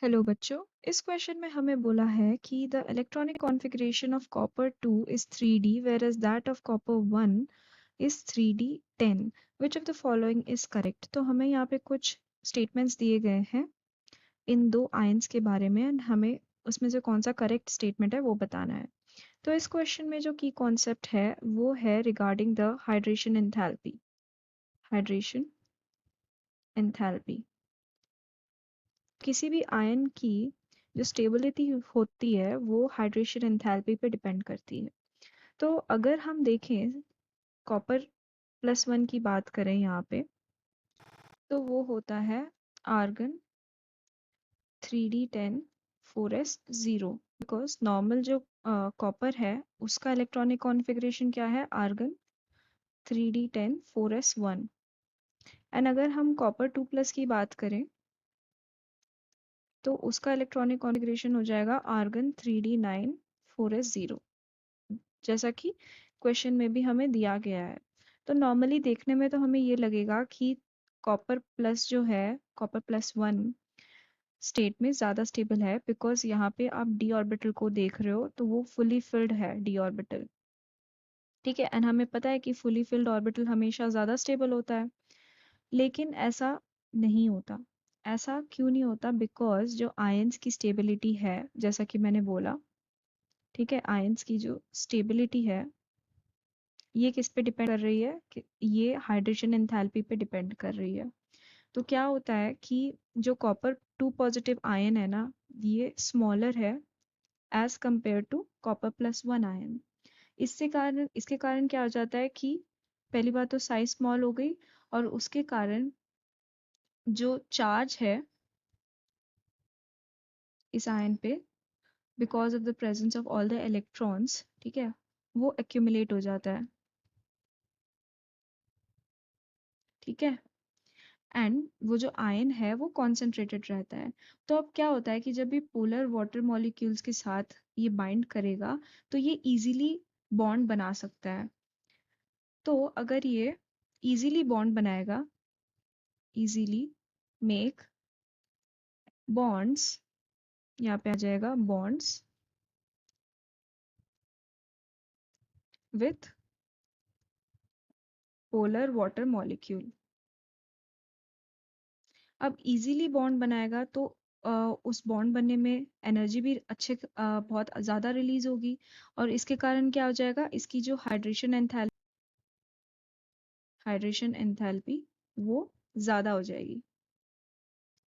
Hello बच्चों, इस question में हमें बोला है कि the electronic configuration of copper 2 is 3D whereas that of copper 1 is 3D10. Which of the following is correct? तो हमें यहाँ पे कुछ स्टेटमेंट्स दिए गए हैं इन दो आयंस के बारे में and हमें उसमें से कौन सा करेक्ट स्टेटमेंट है वो बताना है। तो इस क्वेश्चन में जो की कॉन्सेप्ट है वो है regarding the hydration enthalpy. Hydration enthalpy किसी भी आयन की जो स्टेबिलिटी होती है वो हाइड्रेशन एंथैल्पी पे डिपेंड करती है। तो अगर हम देखें कॉपर +1 की बात करें यहाँ पे तो वो होता है argon 3D10 4s0 because normal जो कॉपर है उसका इलेक्ट्रॉनिक कॉन्फ़िगरेशन क्या है आर्गन 3D10 4s1 एंड अगर हम कॉपर 2+ की बात करें तो उसका इलेक्ट्रॉनिक कॉन्फ़िगरेशन हो जाएगा आर्गन 3D9 4s0 जैसा कि क्वेश्चन में भी हमें दिया गया है। तो नॉर्मली देखने में तो हमें ये लगेगा कि कॉपर प्लस जो है कॉपर +1 स्टेट में ज़्यादा स्टेबल है बिकॉज यहाँ पे आप डी ऑर्बिटल को देख रहे हो तो वो फुली फिल्ड है डी ऑर्बिटल। ठीक है, एंड हमें पता है कि फुली फिल्ड ऑर्बिटल हमेशा ज़्यादा स्टेबल होता है, लेकिन ऐसा नहीं होता। ऐसा क्यों नहीं होता? बिकॉज जो आयंस की स्टेबिलिटी है जैसा कि मैंने बोला, ठीक है, आयंस की जो स्टेबिलिटी है ये किस पे डिपेंड कर रही है कि ये हाइड्रेशन एंथैल्पी पे डिपेंड कर रही है। तो क्या होता है कि जो कॉपर 2 आयन है ना ये स्मॉलर है as compare to copper +1 ion. इसके कारण क्या हो जाता है कि पहली बात तो साइज स्मॉल हो गई और उसके कारण जो चार्ज है इस आयन पे because of the presence of all the electrons, ठीक है, वो एक्यूमुलेट हो जाता है। ठीक है, एंड वो जो आयन है वो कॉन्सेंट्रेटेड रहता है। तो अब क्या होता है कि जब ये पोलर वाटर मॉलिक्यूल्स के साथ ये बाइंड करेगा तो ये इजीली बॉन्ड बना सकता है। तो अगर ये इजीली बॉन्ड बनाएगा, इजीली मेक बॉन्ड्स, यहाँ पे आ जाएगा bonds with polar water molecule. अब इजीली बॉन्ड बनाएगा तो उस बॉन्ड बनने में एनर्जी भी बहुत ज़्यादा रिलीज होगी और इसके कारण क्या हो जाएगा, इसकी जो हाइड्रेशन एंथैल्पी वो ज़्यादा हो जाएगी।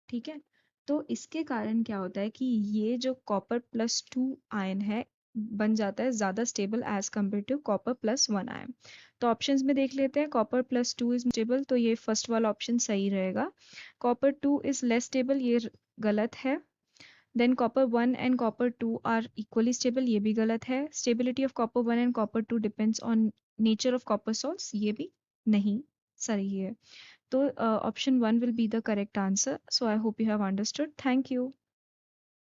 ठीक है, तो इसके कारण क्या होता है कि ये जो कॉपर +2 आयन है बन जाता है ज़्यादा stable as compare to copper +1 ion. तो ऑप्शंस में देख लेते हैं, कॉपर +2 इज स्टेबल तो ये फर्स्ट वाला ऑप्शन सही रहेगा। कॉपर 2 इज लेस स्टेबल ये गलत है। Then copper 1 and copper 2 are equally stable ये भी गलत है। Stability of copper 1 and copper 2 depends on nature of copper salts ये भी नहीं सही है। तो option 1 will be the correct answer. So I hope you have understood. Thank you.